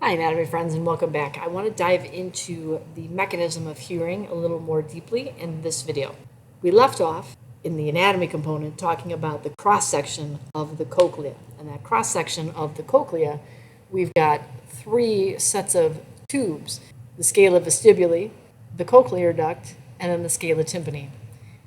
Hi, anatomy friends, and welcome back. I want to dive into the mechanism of hearing a little more deeply in this video. We left off in the anatomy component talking about the cross-section of the cochlea. And that cross-section of the cochlea, we've got three sets of tubes: the scala vestibuli, the cochlear duct, and then the scala tympani.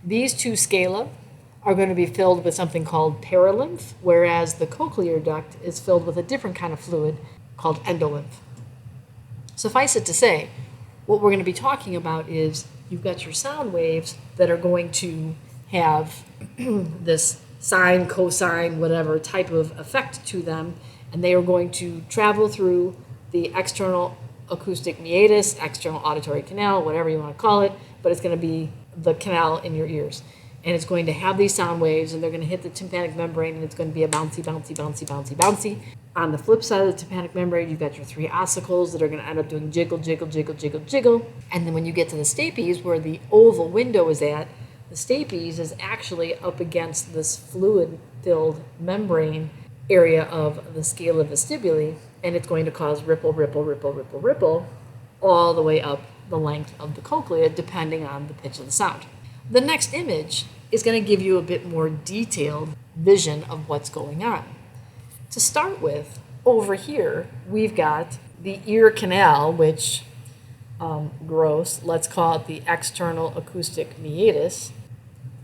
These two scala are going to be filled with something called perilymph, whereas the cochlear duct is filled with a different kind of fluid called endolymph. Suffice it to say, what we're going to be talking about is you've got your sound waves that are going to have this sine, cosine, whatever type of effect to them, and they are going to travel through the external acoustic meatus, external auditory canal, whatever you want to call it, but it's going to be the canal in your ears. And it's going to have these sound waves, and they're going to hit the tympanic membrane, and it's going to be a bouncy, bouncy, bouncy, bouncy, bouncy. On the flip side of the tympanic membrane, you've got your three ossicles that are going to end up doing jiggle, jiggle, jiggle, jiggle, jiggle. And then when you get to the stapes, where the oval window is at, the stapes is actually up against this fluid-filled membrane area of the scala vestibuli, and it's going to cause ripple, ripple, ripple, ripple, ripple, all the way up the length of the cochlea, depending on the pitch of the sound. The next image is going to give you a bit more detailed vision of what's going on. To start with, over here, we've got the ear canal, which, gross, let's call it the external acoustic meatus,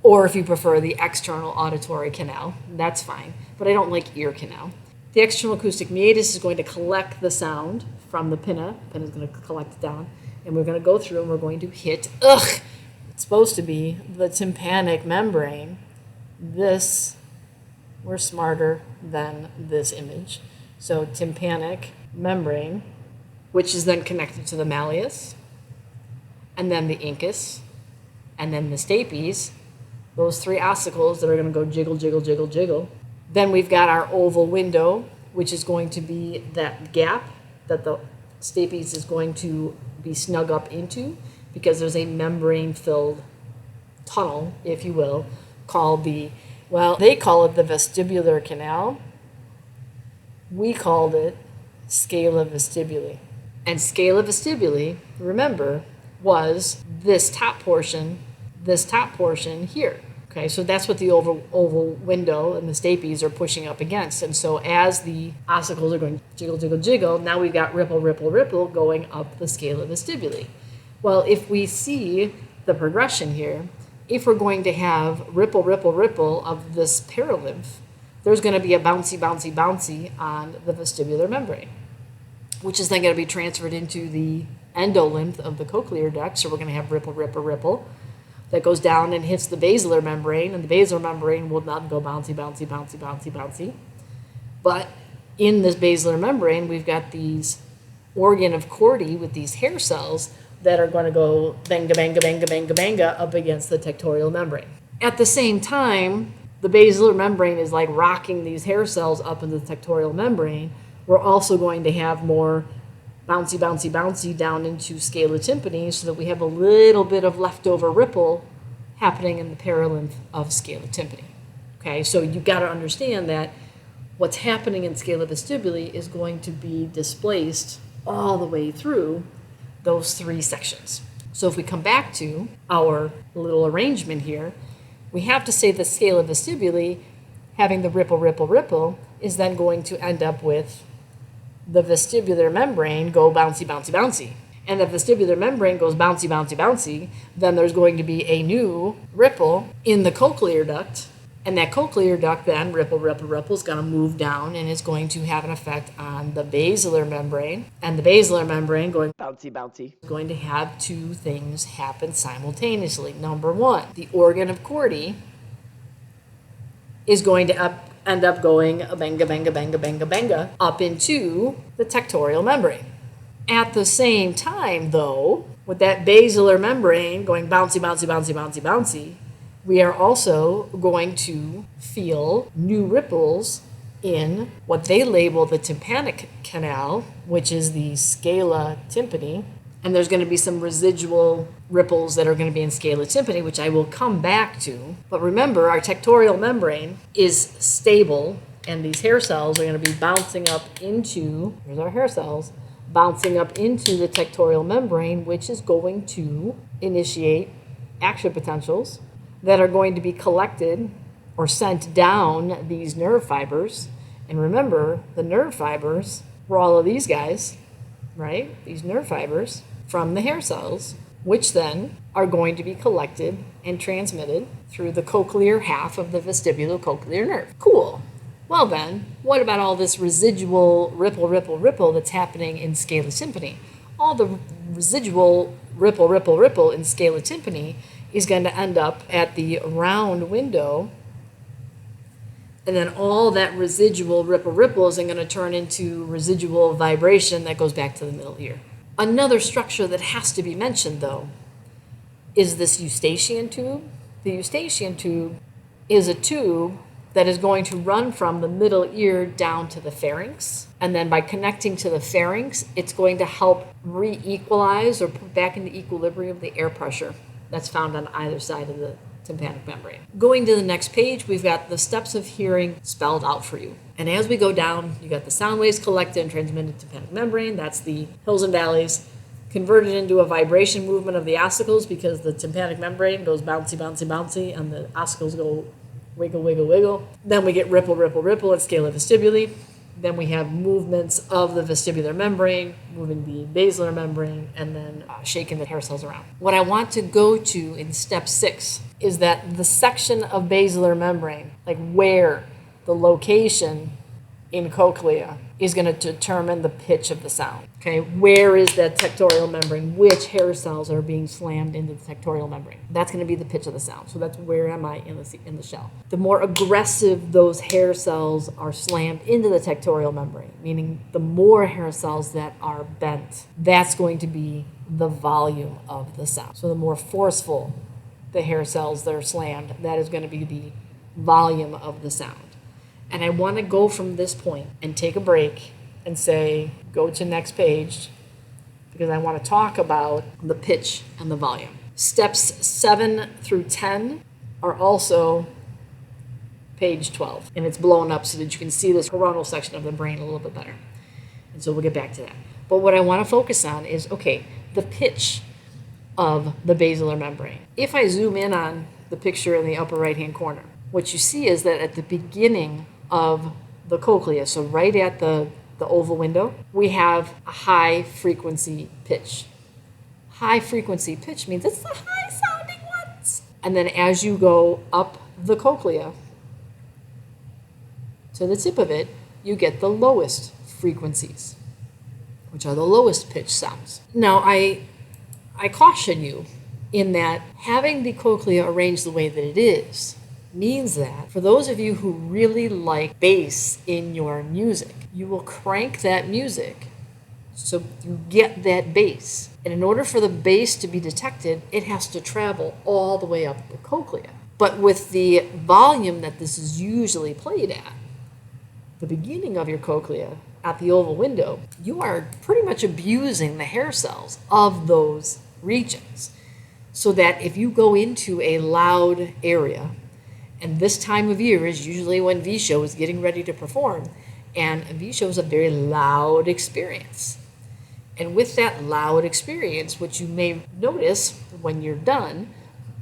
or if you prefer, the external auditory canal, that's fine, but I don't like ear canal. The external acoustic meatus is going to collect the sound from the pinna. The pinna is going to collect it down, and we're going to go through and we're going to hit, it's supposed to be the tympanic membrane. We're smarter than this image. So tympanic membrane, which is then connected to the malleus, and then the incus, and then the stapes, those three ossicles that are going to go jiggle, jiggle, jiggle, jiggle. Then we've got our oval window, which is going to be that gap that the stapes is going to be snug up into, because there's a membrane-filled tunnel, if you will, called they call it the vestibular canal. We called it scala vestibuli. And scala vestibuli, remember, was this top portion here. Okay, so that's what the oval window and the stapes are pushing up against. And so as the ossicles are going jiggle, jiggle, jiggle, now we've got ripple, ripple, ripple going up the scala vestibuli. Well, if we see the progression here, if we're going to have ripple, ripple, ripple of this perilymph, there's going to be a bouncy, bouncy, bouncy on the vestibular membrane, which is then going to be transferred into the endolymph of the cochlear duct. So we're going to have ripple, ripple, ripple that goes down and hits the basilar membrane, and the basilar membrane will not go bouncy, bouncy, bouncy, bouncy, bouncy. But in this basilar membrane, we've got these organ of Corti with these hair cells that are going to go banga, banga, banga, banga, banga up against the tectorial membrane. At the same time, the basilar membrane is like rocking these hair cells up into the tectorial membrane. We're also going to have more bouncy, bouncy, bouncy down into scala tympani, so that we have a little bit of leftover ripple happening in the perilymph of scala tympani. Okay, so you've got to understand that what's happening in scala vestibuli is going to be displaced all the way through those three sections. So if we come back to our little arrangement here, we have to say the scala vestibuli, having the ripple, ripple, ripple, is then going to end up with the vestibular membrane go bouncy, bouncy, bouncy. And if the vestibular membrane goes bouncy, bouncy, bouncy, then there's going to be a new ripple in the cochlear duct. And that cochlear duct then, ripple, ripple, ripple, is going to move down, and it's going to have an effect on the basilar membrane. And the basilar membrane going bouncy, bouncy is going to have two things happen simultaneously. Number one, the organ of Corti is going to end up going a banga, banga, banga, banga, banga up into the tectorial membrane. At the same time, though, with that basilar membrane going bouncy, bouncy, bouncy, bouncy, bouncy, we are also going to feel new ripples in what they label the tympanic canal, which is the scala tympani, and there's going to be some residual ripples that are going to be in scala tympani, which I will come back to. But remember, our tectorial membrane is stable, and these hair cells are going to be bouncing up into, here's our hair cells, bouncing up into the tectorial membrane, which is going to initiate action potentials that are going to be collected or sent down these nerve fibers. And remember, the nerve fibers were all of these guys, right? These nerve fibers from the hair cells, which then are going to be collected and transmitted through the cochlear half of the vestibulocochlear nerve. Cool. Well then, what about all this residual ripple that's happening in scala tympani? All the residual ripple in scala tympani is going to end up at the round window, and then all that residual ripple is going to turn into residual vibration that goes back to the middle ear. Another structure that has to be mentioned, though, is this eustachian tube. The eustachian tube is a tube that is going to run from the middle ear down to the pharynx. And then by connecting to the pharynx, it's going to help re-equalize or put back into equilibrium the air pressure that's found on either side of the tympanic membrane. Going to the next page, we've got the steps of hearing spelled out for you. And as we go down, you got the sound waves collected and transmitted to tympanic membrane. That's the hills and valleys, converted into a vibration movement of the ossicles because the tympanic membrane goes bouncy, bouncy, bouncy, and the ossicles go wiggle, wiggle, wiggle. Then we get ripple, ripple, ripple at scala vestibuli. Then we have movements of the vestibular membrane, moving the basilar membrane, and then shaking the hair cells around. What I want to go to in step 6 is that the section of basilar membrane, like where the location in cochlea is going to determine the pitch of the sound. Okay, where is that tectorial membrane? Which hair cells are being slammed into the tectorial membrane? That's going to be the pitch of the sound. So that's where am I in the shell. The more aggressive those hair cells are slammed into the tectorial membrane, meaning the more hair cells that are bent, that's going to be the volume of the sound. So the more forceful the hair cells that are slammed, that is going to be the volume of the sound. And I want to go from this point and take a break and say, go to next page, because I want to talk about the pitch and the volume. Steps 7 through 10 are also page 12, and it's blown up so that you can see this coronal section of the brain a little bit better. And so we'll get back to that. But what I want to focus on is, okay, the pitch of the basilar membrane. If I zoom in on the picture in the upper right-hand corner, what you see is that at the beginning of the cochlea, so right at the oval window, we have a high frequency pitch. High frequency pitch means it's the high sounding ones. And then as you go up the cochlea to the tip of it, you get the lowest frequencies, which are the lowest pitch sounds. Now, I caution you in that having the cochlea arranged the way that it is means that for those of you who really like bass in your music, you will crank that music so you get that bass. And in order for the bass to be detected, it has to travel all the way up the cochlea. But with the volume that this is usually played at, the beginning of your cochlea at the oval window, you are pretty much abusing the hair cells of those regions. So that if you go into a loud area, and this time of year is usually when V-Show is getting ready to perform, and V-Show is a very loud experience. And with that loud experience, what you may notice when you're done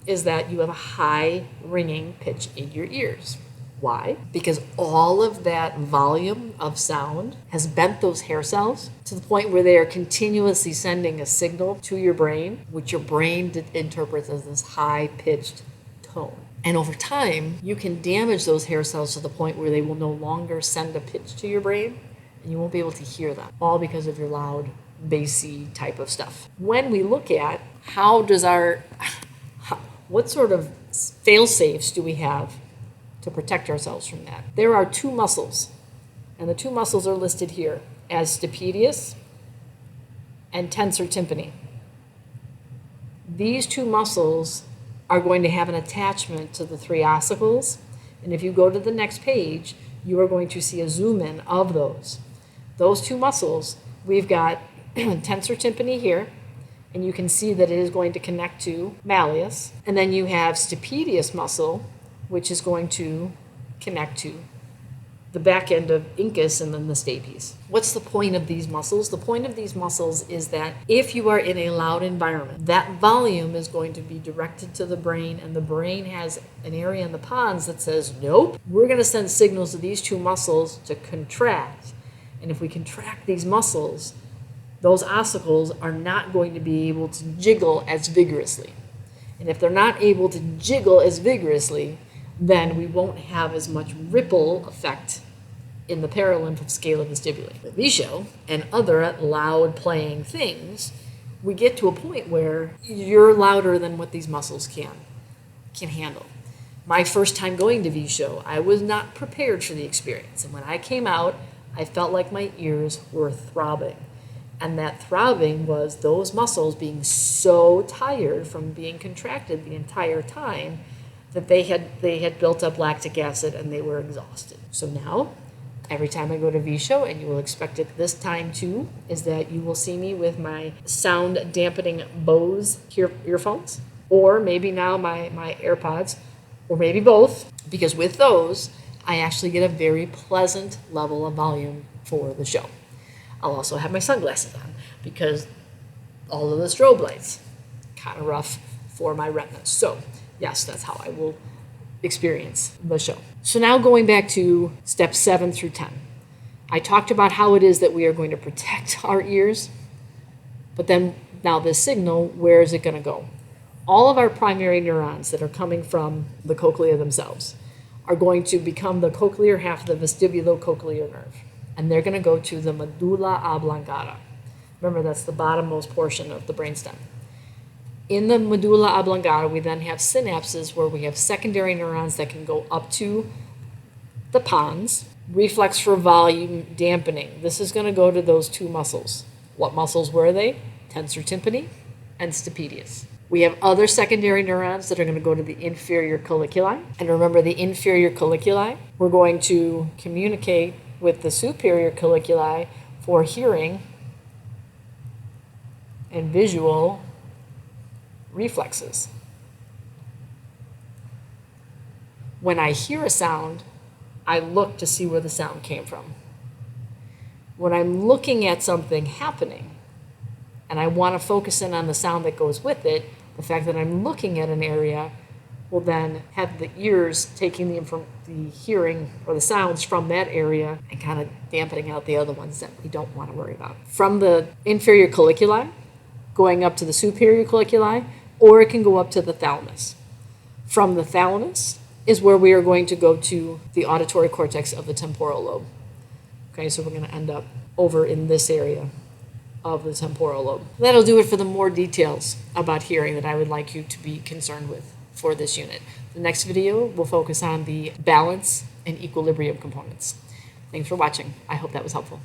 is that you have a high ringing pitch in your ears. Why? Because all of that volume of sound has bent those hair cells to the point where they are continuously sending a signal to your brain, which your brain interprets as this high-pitched tone. And over time, you can damage those hair cells to the point where they will no longer send a pitch to your brain, and you won't be able to hear them, all because of your loud, bassy type of stuff. When we look at what sort of fail-safes do we have to protect ourselves from that? There are 2 muscles, and the 2 muscles are listed here as stapedius and tensor tympani. These 2 muscles are going to have an attachment to the 3 ossicles, and if you go to the next page, you are going to see a zoom in of those. Those 2 muscles, we've got tensor tympani here, and you can see that it is going to connect to malleus, and then you have stapedius muscle, which is going to connect to the back end of incus and then the stapes. What's the point of these muscles? The point of these muscles is that if you are in a loud environment, that volume is going to be directed to the brain, and the brain has an area in the pons that says, nope, we're going to send signals to these two muscles to contract. And if we contract these muscles, those ossicles are not going to be able to jiggle as vigorously. And if they're not able to jiggle as vigorously, then we won't have as much ripple effect in the paralymph scale of vestibule. With VSHO and other loud playing things, we get to a point where you're louder than what these muscles can handle. My first time going to VSHO, I was not prepared for the experience. And when I came out, I felt like my ears were throbbing. And that throbbing was those muscles being so tired from being contracted the entire time that they had built up lactic acid and they were exhausted. So now, every time I go to VSHO, and you will expect it this time too, is that you will see me with my sound dampening Bose earphones, or maybe now my AirPods, or maybe both, because with those, I actually get a very pleasant level of volume for the show. I'll also have my sunglasses on because all of the strobe lights, kind of rough for my retinas. So yes, that's how I will experience the show. So now going back to steps 7 through 10. I talked about how it is that we are going to protect our ears, but then now this signal, where is it going to go? All of our primary neurons that are coming from the cochlea themselves are going to become the cochlear half of the vestibulocochlear nerve, and they're going to go to the medulla oblongata. Remember, that's the bottommost portion of the brainstem. In the medulla oblongata, we then have synapses where we have secondary neurons that can go up to the pons. Reflex for volume dampening. This is going to go to those two muscles. What muscles were they? Tensor tympani and stapedius. We have other secondary neurons that are going to go to the inferior colliculi. And remember, the inferior colliculi, we're going to communicate with the superior colliculi for hearing and visual reflexes. When I hear a sound, I look to see where the sound came from. When I'm looking at something happening and I want to focus in on the sound that goes with it, the fact that I'm looking at an area will then have the ears taking the hearing or the sounds from that area and kind of dampening out the other ones that we don't want to worry about. From the inferior colliculi, going up to the superior colliculi, or it can go up to the thalamus. From the thalamus is where we are going to go to the auditory cortex of the temporal lobe. Okay, so we're going to end up over in this area of the temporal lobe. That'll do it for the more details about hearing that I would like you to be concerned with for this unit. The next video will focus on the balance and equilibrium components. Thanks for watching. I hope that was helpful.